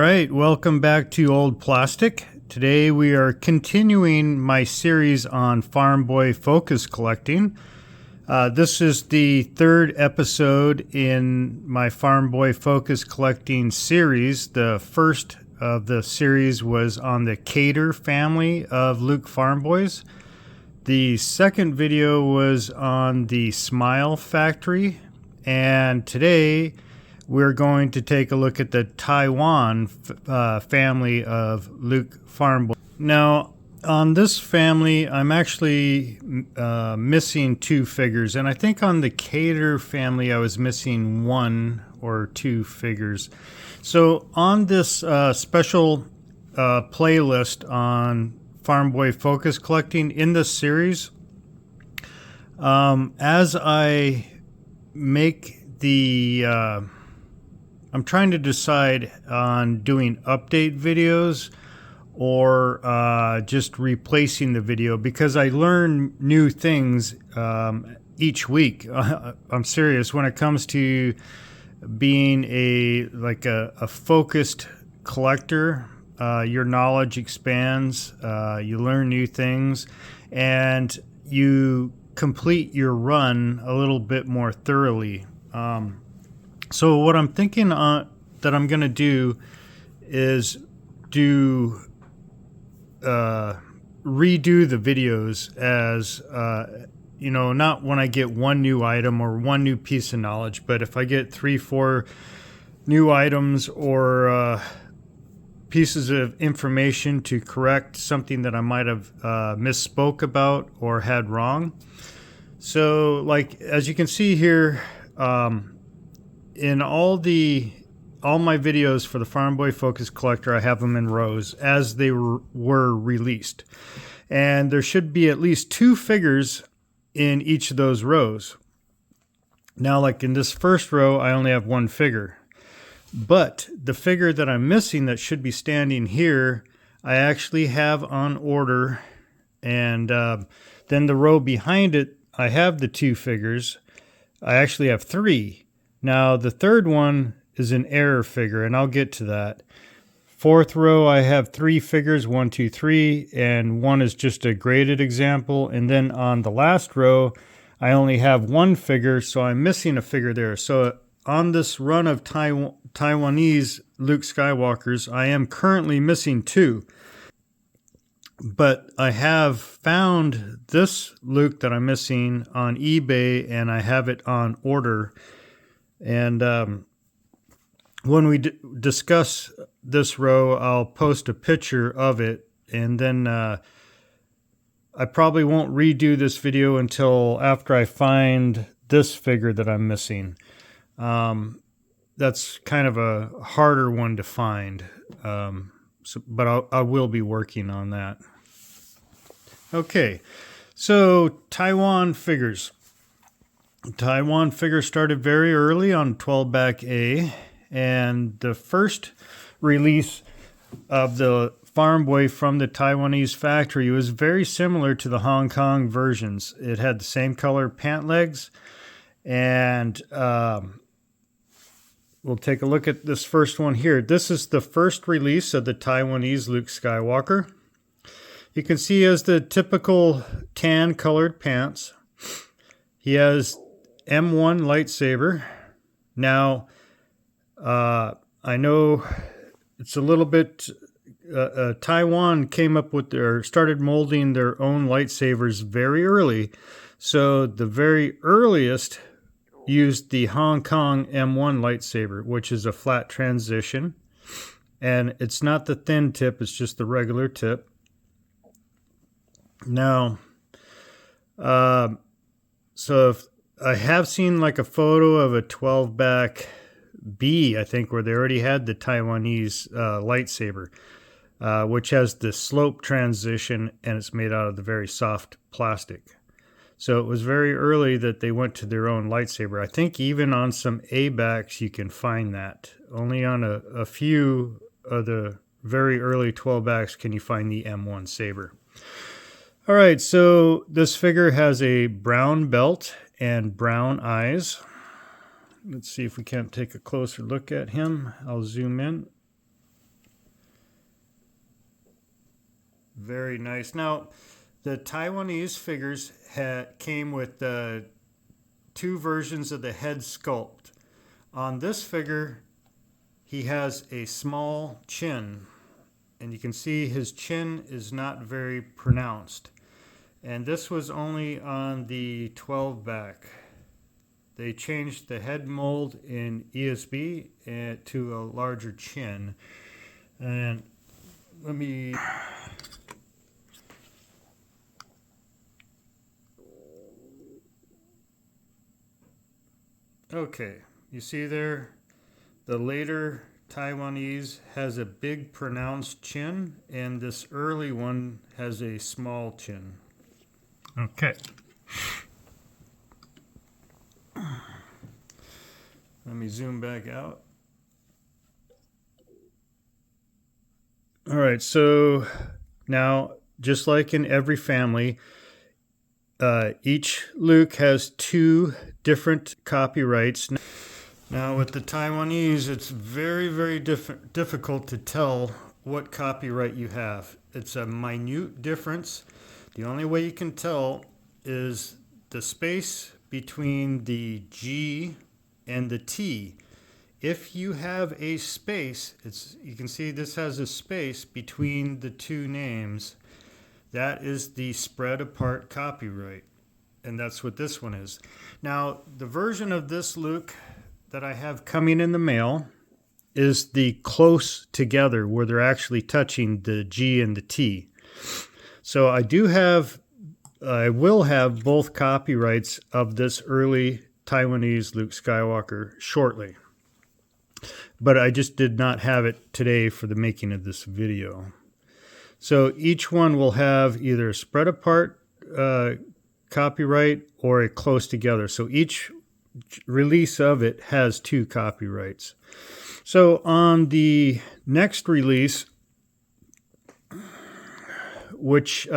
right, welcome back to Old Plastic. Today we are continuing my series on Farmboy focus collecting. This is the third episode in my Farmboy focus collecting series. The first of the series was on the Cater family of Luke Farmboys. The second video was on the Smile Factory, and today we're going to take a look at the Taiwan family of Luke Farmboy. Now, on this family, I'm actually missing two figures, and I think on the Cater family, I was missing one or two figures. So on this special playlist on Farmboy focus collecting in this series, as I make the I'm trying to decide on doing update videos or just replacing the video, because I learn new things each week. I'm serious when it comes to being a focused collector. Your knowledge expands, you learn new things, and you complete your run a little bit more thoroughly. So what I'm thinking that I'm going to do is redo the videos as, not when I get one new item or one new piece of knowledge, but if I get 3-4 new items or pieces of information to correct something that I might have misspoke about or had wrong. So, as you can see here, in all my videos for the Farmboy Focus Collector, I have them in rows as they were released. And there should be at least two figures in each of those rows. Now, like in this first row, I only have one figure. But the figure that I'm missing that should be standing here, I actually have on order. And then the row behind it, I have the two figures. I actually have three. Now, the third one is an error figure, and I'll get to that. Fourth row, I have three figures, 1, 2, 3, and one is just a graded example. And then on the last row, I only have one figure, so I'm missing a figure there. So on this run of Taiwanese Luke Skywalkers, I am currently missing two. But I have found this Luke that I'm missing on eBay, and I have it on order. And when we discuss this row, I'll post a picture of it, and then I probably won't redo this video until after I find this figure that I'm missing. That's kind of a harder one to find, but I will be working on that. Okay, so Taiwan figures. Taiwan figure started very early on 12-back A, and the first release of the Farmboy from the Taiwanese factory was very similar to the Hong Kong versions. It had the same color pant legs, and we'll take a look at this first one here. This is the first release of the Taiwanese Luke Skywalker. You can see he has the typical tan colored pants. He has M1 lightsaber. Now, I know it's a little bit, Taiwan came up with started molding their own lightsabers very early. So the very earliest used the Hong Kong M1 lightsaber, which is a flat transition. And it's not the thin tip, it's just the regular tip. Now, so if I have seen like a photo of a 12-back B, I think, where they already had the Taiwanese lightsaber, which has the slope transition, and it's made out of the very soft plastic. So it was very early that they went to their own lightsaber. I think even on some A-backs you can find that. Only on a few of the very early 12-backs can you find the M1 saber. All right, so this figure has a brown belt and brown eyes. Let's see if we can't take a closer look at him. I'll zoom in. Very nice. Now, the Taiwanese figures came with two versions of the head sculpt. On this figure, he has a small chin, and you can see his chin is not very pronounced. And this was only on the 12 back. They changed the head mold in ESB to a larger chin. And let me... Okay, you see there, the later Taiwanese has a big pronounced chin, and this early one has a small chin. Okay. Let me zoom back out. All right, so now, just like in every family, each Luke has two different copyrights. Now, with the Taiwanese, it's very, very difficult to tell what copyright you have. It's a minute difference. The only way you can tell is the space between the G and the T. If you have a space, you can see this has a space between the two names. That is the spread apart copyright. And that's what this one is. Now, the version of this Luke that I have coming in the mail is the close together, where they're actually touching the G and the T. So I will have both copyrights of this early Taiwanese Luke Skywalker shortly. But I just did not have it today for the making of this video. So each one will have either a spread apart copyright or a close together. So each release of it has two copyrights. So on the next release, which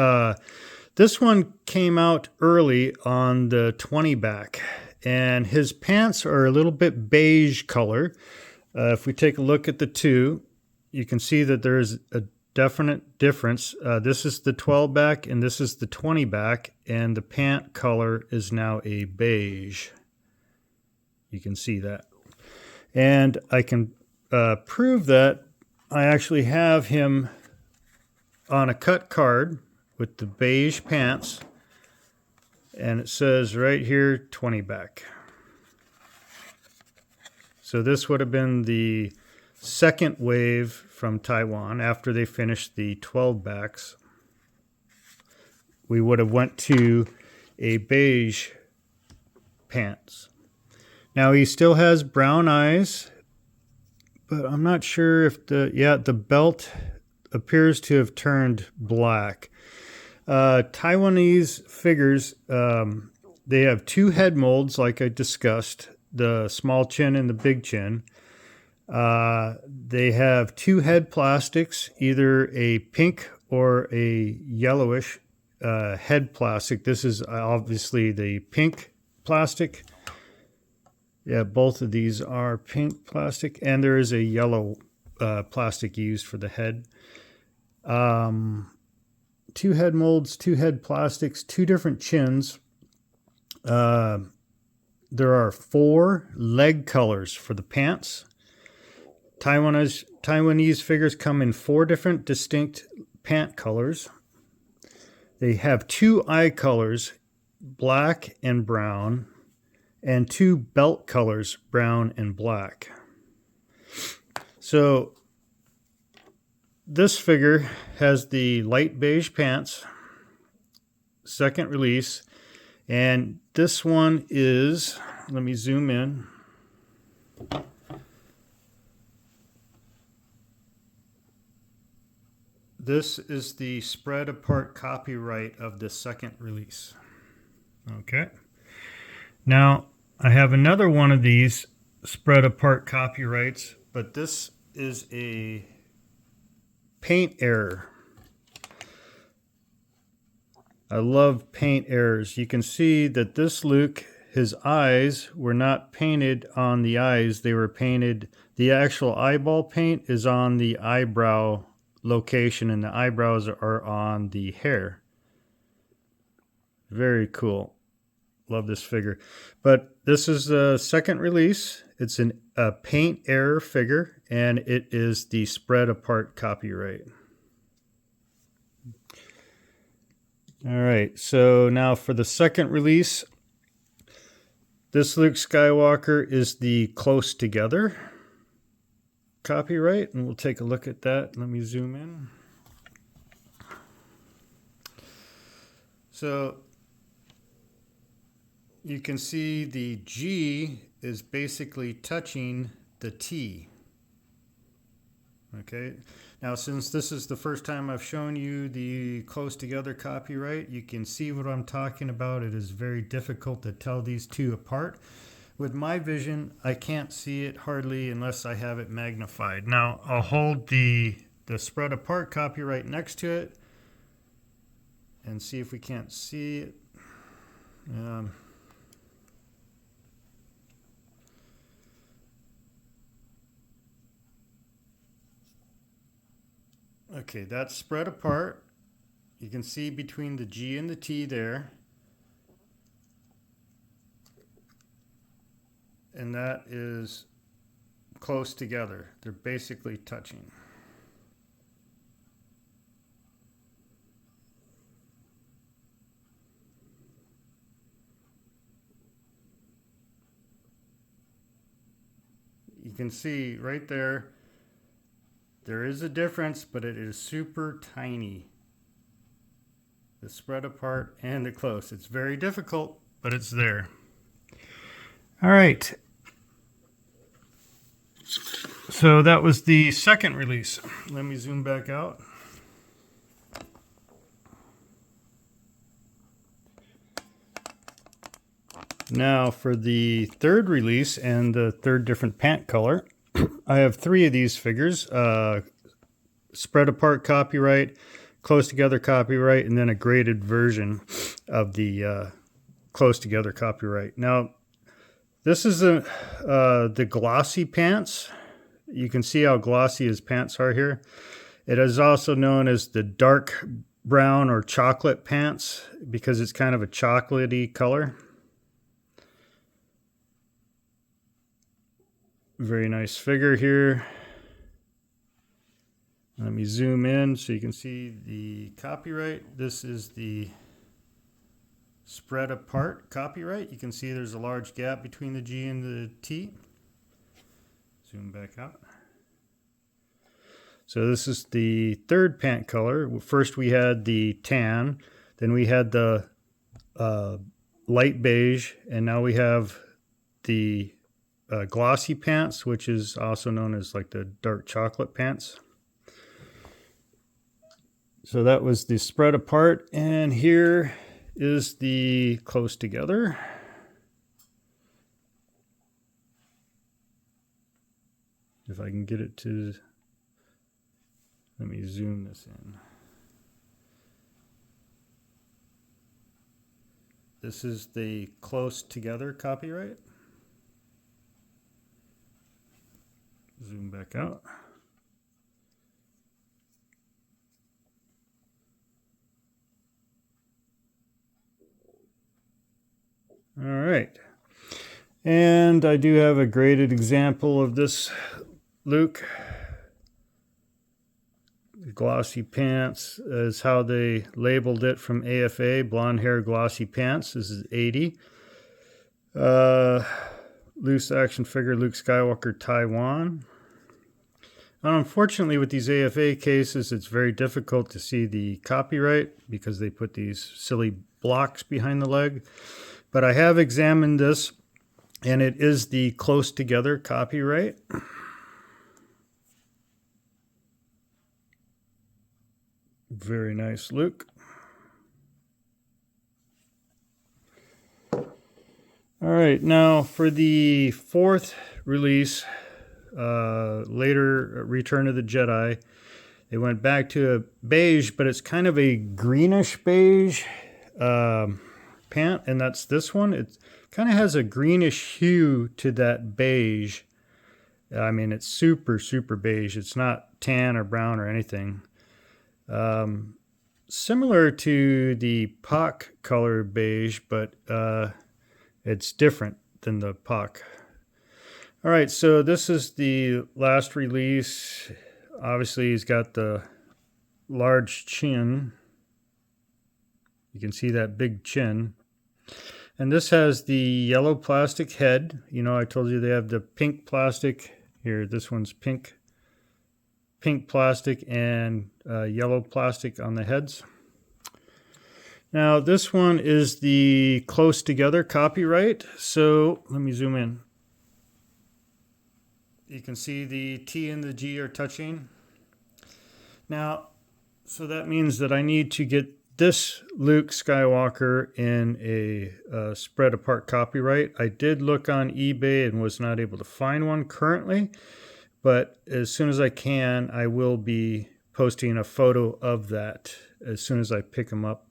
this one came out early on the 20 back, and his pants are a little bit beige color. If we take a look at the two, you can see that there is a definite difference. This is the 12 back and this is the 20 back, and the pant color is now a beige. You can see that. And I can prove that I actually have him on a cut card with the beige pants, and it says right here 20 back. So this would have been the second wave from Taiwan after they finished the 12 backs. We would have went to a beige pants. Now he still has brown eyes, but I'm not sure if the belt appears to have turned black. Taiwanese figures, they have two head molds like I discussed, the small chin and the big chin. They have two head plastics, either a pink or a yellowish head plastic. This is obviously the pink plastic. Yeah, both of these are pink plastic, and there is a yellow plastic used for the head. Two head molds, two head plastics, two different chins. There are 4 leg colors for the pants. Taiwanese figures come in 4 different distinct pant colors. They have 2 eye colors, black and brown, and 2 belt colors, brown and black. So this figure has the light beige pants, second release, and this one is, let me zoom in. This is the spread apart copyright of the second release. Okay. Now, I have another one of these spread apart copyrights, but this is a paint error. I love paint errors. You can see that this Luke, his eyes were not painted on the eyes. They were painted, the actual eyeball paint is on the eyebrow location, and the eyebrows are on the hair. Very cool. Love this figure. But this is the second release. It's a paint error figure, and it is the spread apart copyright. All right, so now for the second release, this Luke Skywalker is the close together copyright, and we'll take a look at that. Let me zoom in. So you can see the G is basically touching the T. Okay, now since this is the first time I've shown you the close together copyright, you can see what I'm talking about. It is very difficult to tell these two apart. With my vision, I can't see it hardly unless I have it magnified. Now I'll hold the spread apart copyright next to it and see if we can't see it. Okay, that's spread apart. You can see between the G and the T there. And that is close together. They're basically touching. You can see right there, there is a difference, but it is super tiny. The spread apart and the close. It's very difficult, but it's there. All right. So that was the second release. Let me zoom back out. Now for the third release and the third different pant color, I have three of these figures. Spread apart copyright, close together copyright, and then a graded version of the close together copyright. Now, this is the glossy pants. You can see how glossy his pants are here. It is also known as the dark brown or chocolate pants because it's kind of a chocolatey color. Very nice figure here. Let me zoom in so you can see the copyright. This is the spread apart copyright. You can see there's a large gap between the G and the T. Zoom back out. So this is the third pant color. First we had the tan, then we had the light beige, and now we have the glossy pants, which is also known as like the dark chocolate pants. So that was the spread apart, and here is the close together. If I can get it to, let me zoom this in. This is the close together copyright. Zoom back out. All right. And I do have a graded example of this Luke. The glossy pants is how they labeled it from AFA. Blonde hair glossy pants. This is 80. Loose action figure Luke Skywalker, Taiwan. And unfortunately, with these AFA cases, it's very difficult to see the copyright because they put these silly blocks behind the leg. But I have examined this, and it is the close together copyright. Very nice, Luke. All right, now for the fourth release, later Return of the Jedi, they went back to a beige, but it's kind of a greenish beige pant, and that's this one. It kind of has a greenish hue to that beige. I mean, it's super, super beige. It's not tan or brown or anything. Similar to the POC color beige, but it's different than the POC. All right, so this is the last release. Obviously, he's got the large chin. You can see that big chin. And this has the yellow plastic head. You know, I told you they have the pink plastic. Here, this one's pink plastic and yellow plastic on the heads. Now this one is the close together copyright. So let me zoom in. You can see the T and the G are touching. Now, so that means that I need to get this Luke Skywalker in a spread apart copyright. I did look on eBay and was not able to find one currently. But as soon as I can, I will be posting a photo of that as soon as I pick them up.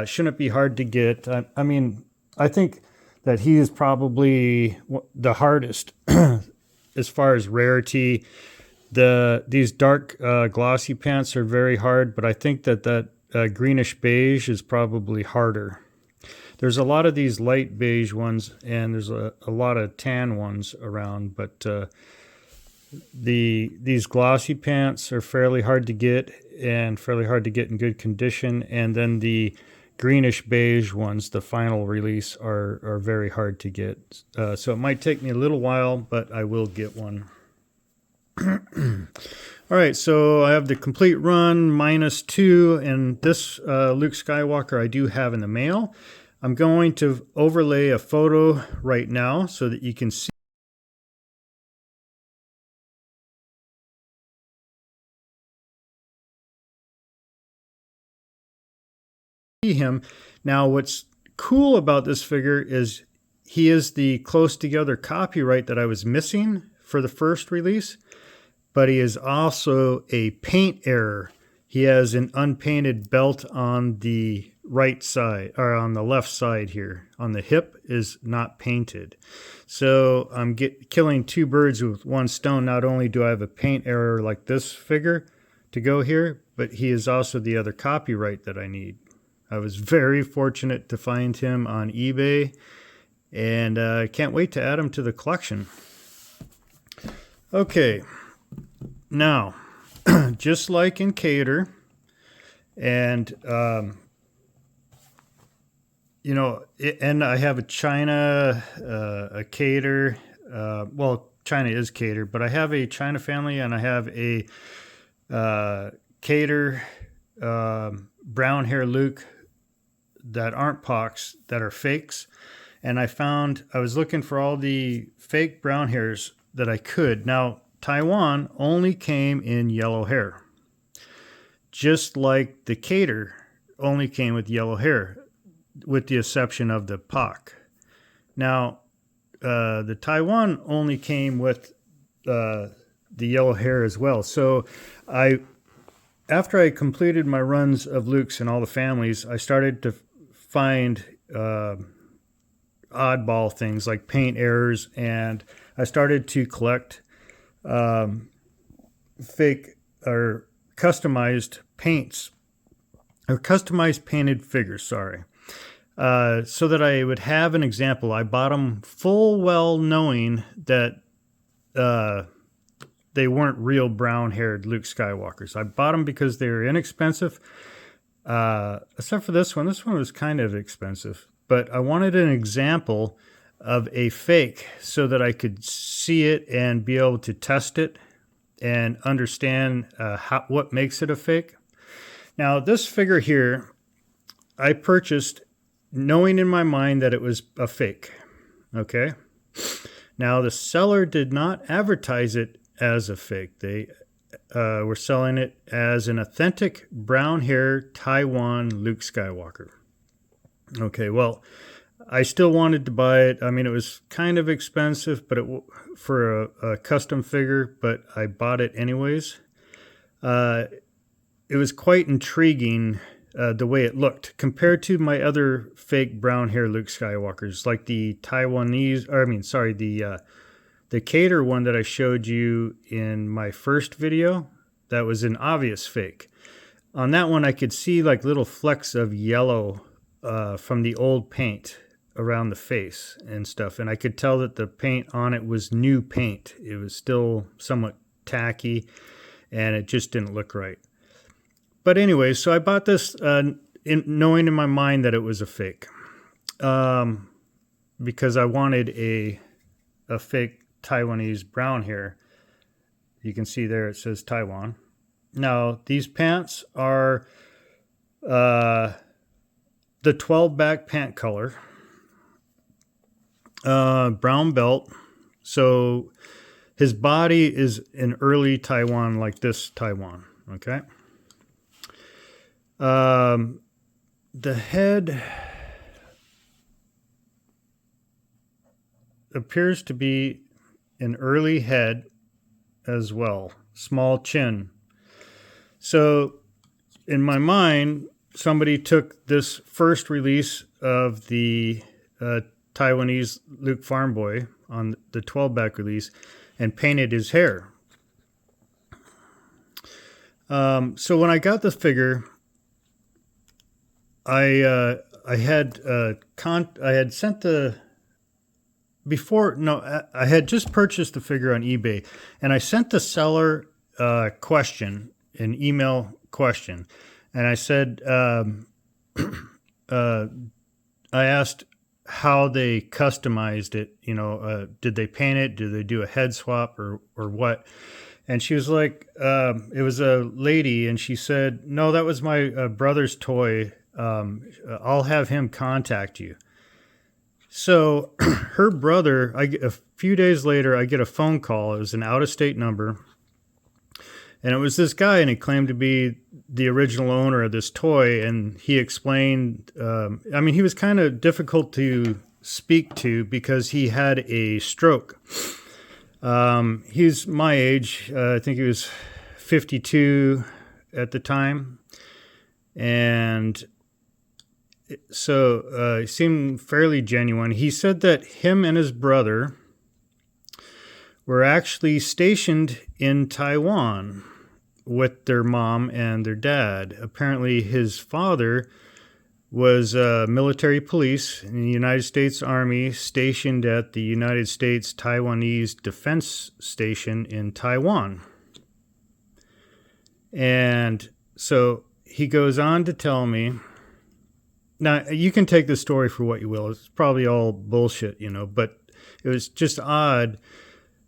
Shouldn't be hard to get. I mean, I think that he is probably the hardest as far as rarity. These dark glossy pants are very hard, but I think that greenish beige is probably harder. There's a lot of these light beige ones, and there's a lot of tan ones around, but these glossy pants are fairly hard to get and fairly hard to get in good condition. And then the greenish beige ones, the final release, are very hard to get. So it might take me a little while, but I will get one. All right, so I have the complete run -2, and this Luke Skywalker I do have in the mail. I'm going to overlay a photo right now so that you can see him. Now, what's cool about this figure is he is the close together copyright that I was missing for the first release, but he is also a paint error. He has an unpainted belt on the right side, or on the left side here. On the hip is not painted. So I'm killing two birds with one stone. Not only do I have a paint error like this figure to go here, but he is also the other copyright that I need. I was very fortunate to find him on eBay, and I can't wait to add him to the collection. Okay, now, just like in Cater, and you know, and I have a China, a Cater. Well, China is Cater, but I have a China family, and I have a Cater brown hair Luke that aren't pox, that are fakes. And I was looking for all the fake brown hairs that I could. Now, Taiwan only came in yellow hair, just like the Cater only came with yellow hair, with the exception of the POC. Now, the Taiwan only came with the yellow hair as well. So after I completed my runs of Luke's and all the families, I started to find oddball things like paint errors, and I started to collect fake or customized paints, or customized painted figures, sorry, so that I would have an example. I bought them full well knowing that they weren't real brown-haired Luke Skywalkers. I bought them because they were inexpensive, except for this one. This one was kind of expensive, but I wanted an example of a fake so that I could see it and be able to test it and understand what makes it a fake. Now, this figure here, I purchased knowing in my mind that it was a fake, okay? Now, the seller did not advertise it as a fake. They were selling it as an authentic brown hair Taiwan Luke Skywalker. Okay, well, I still wanted to buy it. I mean, it was kind of expensive, but for a custom figure, but I bought it anyways. It was quite intriguing the way it looked compared to my other fake brown hair Luke Skywalkers, like the the Cater one that I showed you in my first video. that was an obvious fake. On that one, I could see like little flecks of yellow from the old paint around the face and stuff. And I could tell that the paint on it was new paint. It was still somewhat tacky, and it just didn't look right. But anyway, so I bought this knowing in my mind that it was a fake, because I wanted a fake Taiwanese brown hair. You can see there it says Taiwan. Now, these pants are the 12 back pant color, brown belt. So his body is in early Taiwan, like this Taiwan, okay? The head appears to be an early head as well, small chin. So in my mind, somebody took this first release of the Taiwanese Luke Farmboy on the 12-back release and painted his hair. So when I got the figure, I had sent the I had just purchased the figure on eBay, and I sent the seller question, an email question, and I said, I asked how they customized it. You know, did they paint it? Did they do a head swap or what? And she was like, it was a lady, and she said, no, that was my brother's toy. I'll have him contact you. So her brother, a few days later, I get a phone call. It was an out-of-state number. And it was this guy, and he claimed to be the original owner of this toy. And he explained, he was kind of difficult to speak to because he had a stroke. He's my age. I think he was 52 at the time. And so he seemed fairly genuine. He said that him and his brother were actually stationed in Taiwan with their mom and their dad. Apparently his father was military police in the United States Army stationed at the United States Taiwanese Defense Station in Taiwan. And so he goes on to tell me, now, you can take this story for what you will. It's probably all bullshit, but it was just odd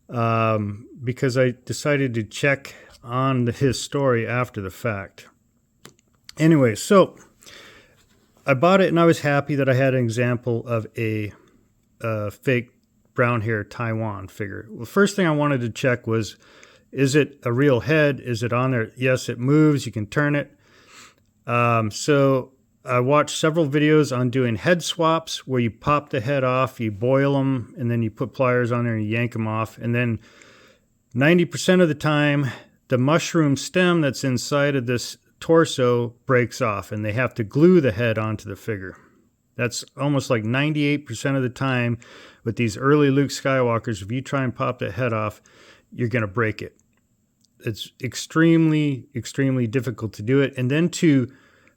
because I decided to check on his story after the fact. Anyway, so I bought it, and I was happy that I had an example of a fake brown hair Taiwan figure. Well, the first thing I wanted to check was, is it a real head? Is it on there? Yes, it moves. You can turn it. So I watched several videos on doing head swaps where you pop the head off, you boil them, and then you put pliers on there and you yank them off. And then 90% of the time, the mushroom stem that's inside of this torso breaks off, and they have to glue the head onto the figure. That's almost like 98% of the time with these early Luke Skywalkers. If you try and pop the head off, you're going to break it. It's extremely, extremely difficult to do it. And then to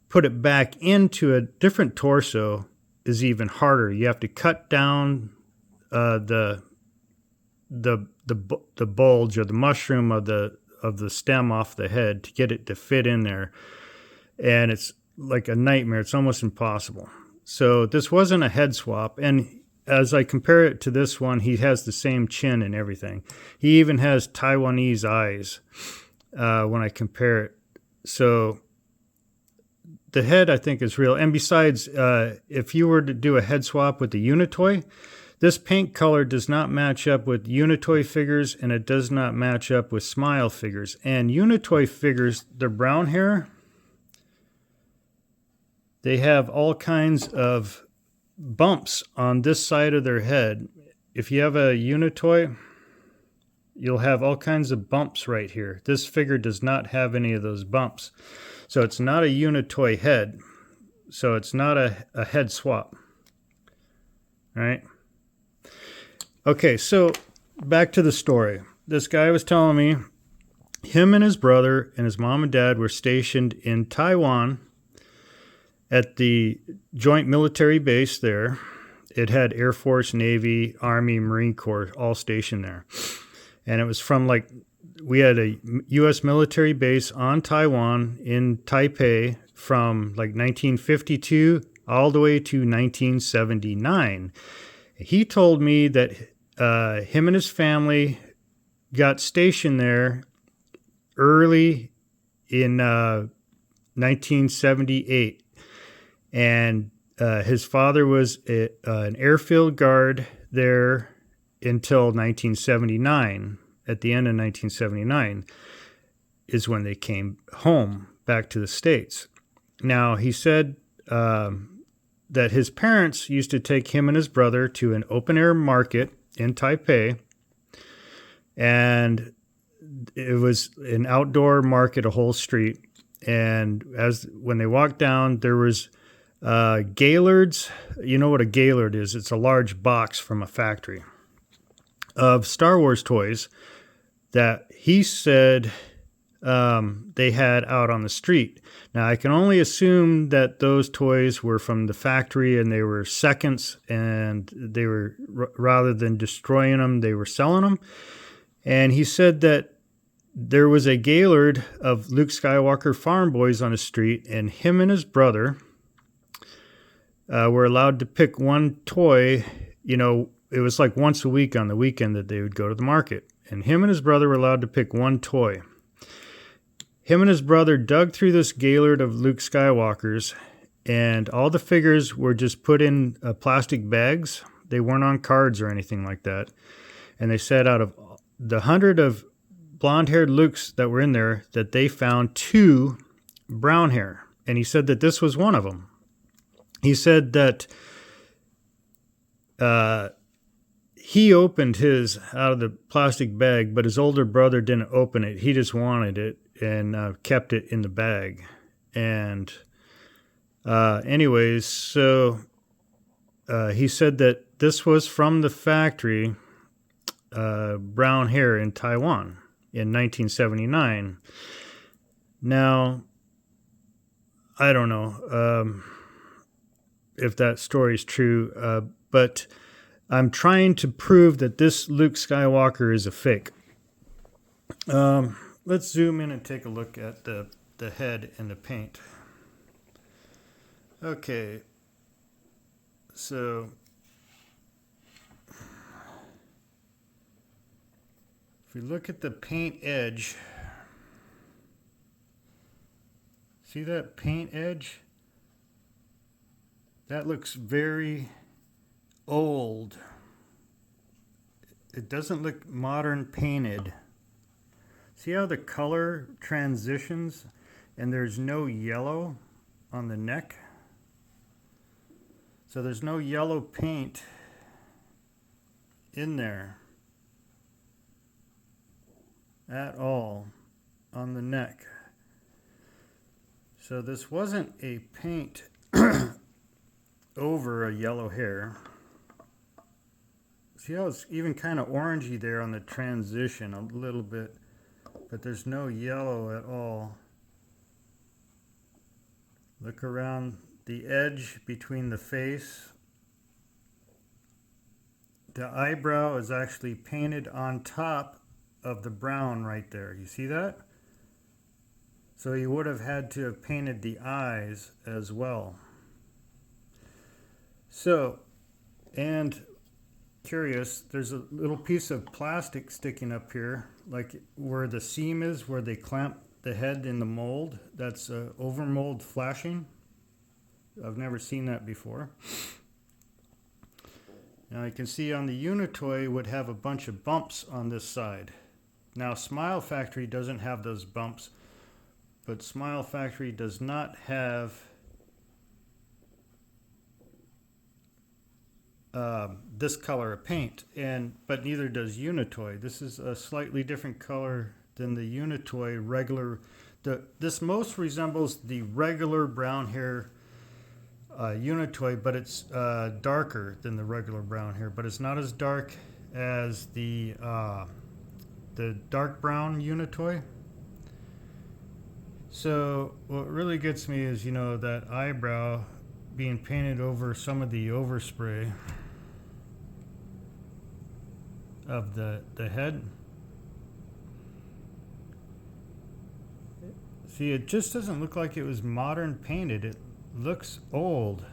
put it back into a different torso is even harder. You have to cut down the bulge or the mushroom of the stem off the head to get it to fit in there, and it's like a nightmare. It's almost impossible. So this wasn't a head swap, and as I compare it to this one, he has the same chin and everything. He even has Taiwanese eyes when I compare it. So the head, I think, is real. And besides, if you were to do a head swap with the Unitoy, this paint color does not match up with Unitoy figures, and it does not match up with Smile figures. And Unitoy figures, their brown hair, they have all kinds of bumps on this side of their head. If you have a Unitoy, you'll have all kinds of bumps right here. This figure does not have any of those bumps. So it's not a Unitoy head. So it's not a head swap. All right. Okay, so back to the story. This guy was telling me Him and his brother and his mom and dad were stationed in Taiwan at the joint military base there. It had Air Force, Navy, Army, Marine Corps all stationed there. And it was from we had a U.S. military base on Taiwan in Taipei from 1952 all the way to 1979. He told me that him and his family got stationed there early in 1978. And his father was an airfield guard there until 1979. At the end of 1979 is when they came home back to the States. Now, he said that his parents used to take him and his brother to an open-air market in Taipei, and it was an outdoor market, a whole street. And when they walked down, there was Gaylords. You know what a Gaylord is? It's a large box from a factory of Star Wars toys that he said they had out on the street. Now, I can only assume that those toys were from the factory and they were seconds, and they were, rather than destroying them, they were selling them. And he said that there was a Gaylord of Luke Skywalker Farmboys on the street, and him and his brother were allowed to pick one toy. It was like once a week on the weekend that they would go to the market. And him and his brother were allowed to pick one toy. Him and his brother dug through this Gaylord of Luke Skywalker's, and all the figures were just put in plastic bags. They weren't on cards or anything like that. And they said out of the 100 of blonde-haired Lukes that were in there, that they found 2 brown hair. And he said that this was one of them. He said that he opened his out of the plastic bag, but his older brother didn't open it. He just wanted it and kept it in the bag. And anyways, so he said that this was from the factory, brown hair in Taiwan in 1979. Now, I don't know if that story is true, but I'm trying to prove that this Luke Skywalker is a fake. Let's zoom in and take a look at the head and the paint. Okay, so if we look at the paint edge, see that paint edge? That looks very old. It doesn't look modern painted. See how the color transitions and there's no yellow on the neck? So there's no yellow paint in there at all on the neck. So this wasn't a paint over a yellow hair. See how it's even kind of orangey there on the transition a little bit, but there's no yellow at all. Look around the edge between the face. The eyebrow is actually painted on top of the brown right there. You see that? So you would have had to have painted the eyes as well. So, and curious, there's a little piece of plastic sticking up here, like where the seam is, where they clamp the head in the mold. That's over mold flashing. I've never seen that before. Now you can see on the Unitoy would have a bunch of bumps on this side. Now Smile Factory doesn't have those bumps, but Smile Factory does not have this color of paint, but neither does Unitoy. This is a slightly different color than the Unitoy regular. This most resembles the regular brown hair Unitoy, but it's darker than the regular brown hair, but it's not as dark as the dark brown Unitoy. So what really gets me is, that eyebrow being painted over some of the overspray of the head. See, it just doesn't look like it was modern painted. It looks old.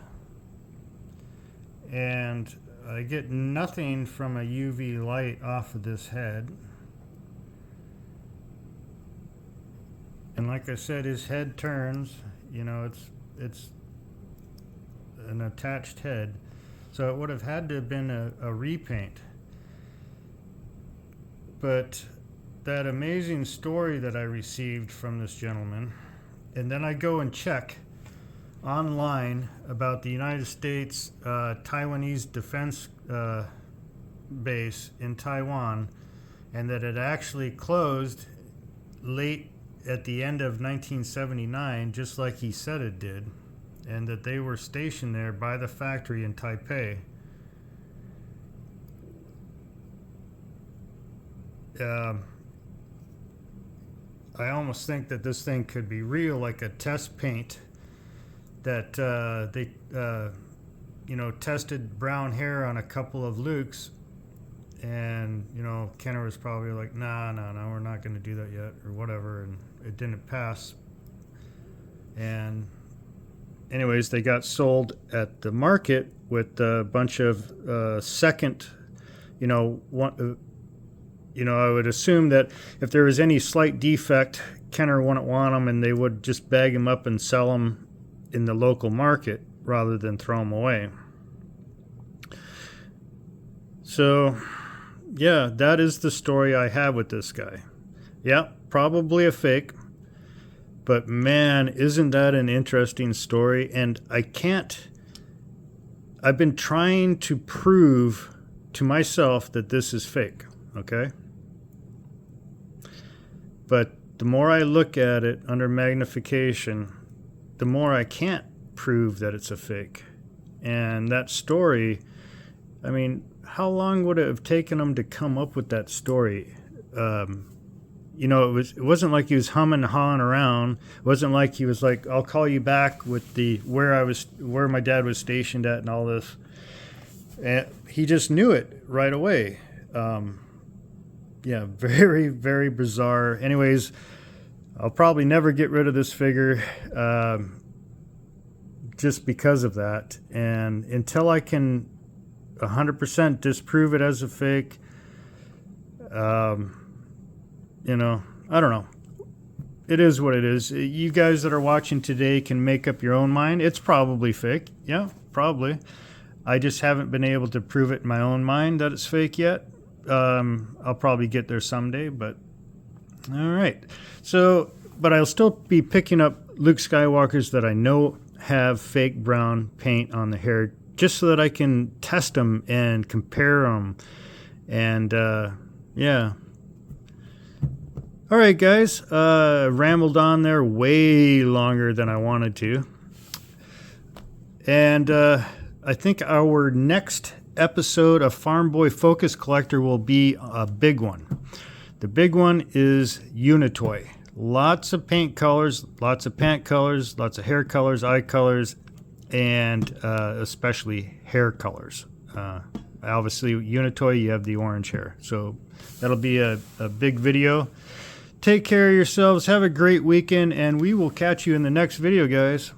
And I get nothing from a UV light off of this head. And like I said, his head turns, it's an attached head. So it would have had to have been a repaint. But that amazing story that I received from this gentleman, and then I go and check online about the United States Taiwanese defense base in Taiwan, and that it actually closed late at the end of 1979, just like he said it did, and that they were stationed there by the factory in Taipei. I almost think that this thing could be real, like a test paint that they tested brown hair on a couple of Lukes, and Kenner was probably like, no, we're not going to do that yet, or whatever, and it didn't pass. And anyways, they got sold at the market with a bunch of second, I would assume that if there was any slight defect, Kenner wouldn't want them, and they would just bag them up and sell them in the local market rather than throw them away. So, yeah, that is the story I have with this guy. Yeah, probably a fake, but man, isn't that an interesting story? And I've been trying to prove to myself that this is fake, okay? But the more I look at it under magnification, the more I can't prove that it's a fake. And that story, I mean, how long would it have taken him to come up with that story? It wasn't like he was humming and hawing around. It wasn't like he was like, I'll call you back with where my dad was stationed at and all this. And he just knew it right away. Yeah, very, very bizarre. Anyways, I'll probably never get rid of this figure just because of that. And until I can 100% disprove it as a fake, I don't know. It is what it is. You guys that are watching today can make up your own mind. It's probably fake. Yeah, probably. I just haven't been able to prove it in my own mind that it's fake yet. I'll probably get there someday, but all right. So, but I'll still be picking up Luke Skywalkers that I know have fake brown paint on the hair, just so that I can test them and compare them. And yeah. All right, guys. Rambled on there way longer than I wanted to. And I think our next episode of Farmboy Focus Collector will be a big one. The big one is Unitoy. Lots of paint colors, lots of pant colors, lots of hair colors, eye colors, and especially hair colors. Obviously, Unitoy, you have the orange hair. So that'll be a big video. Take care of yourselves. Have a great weekend, and we will catch you in the next video, guys.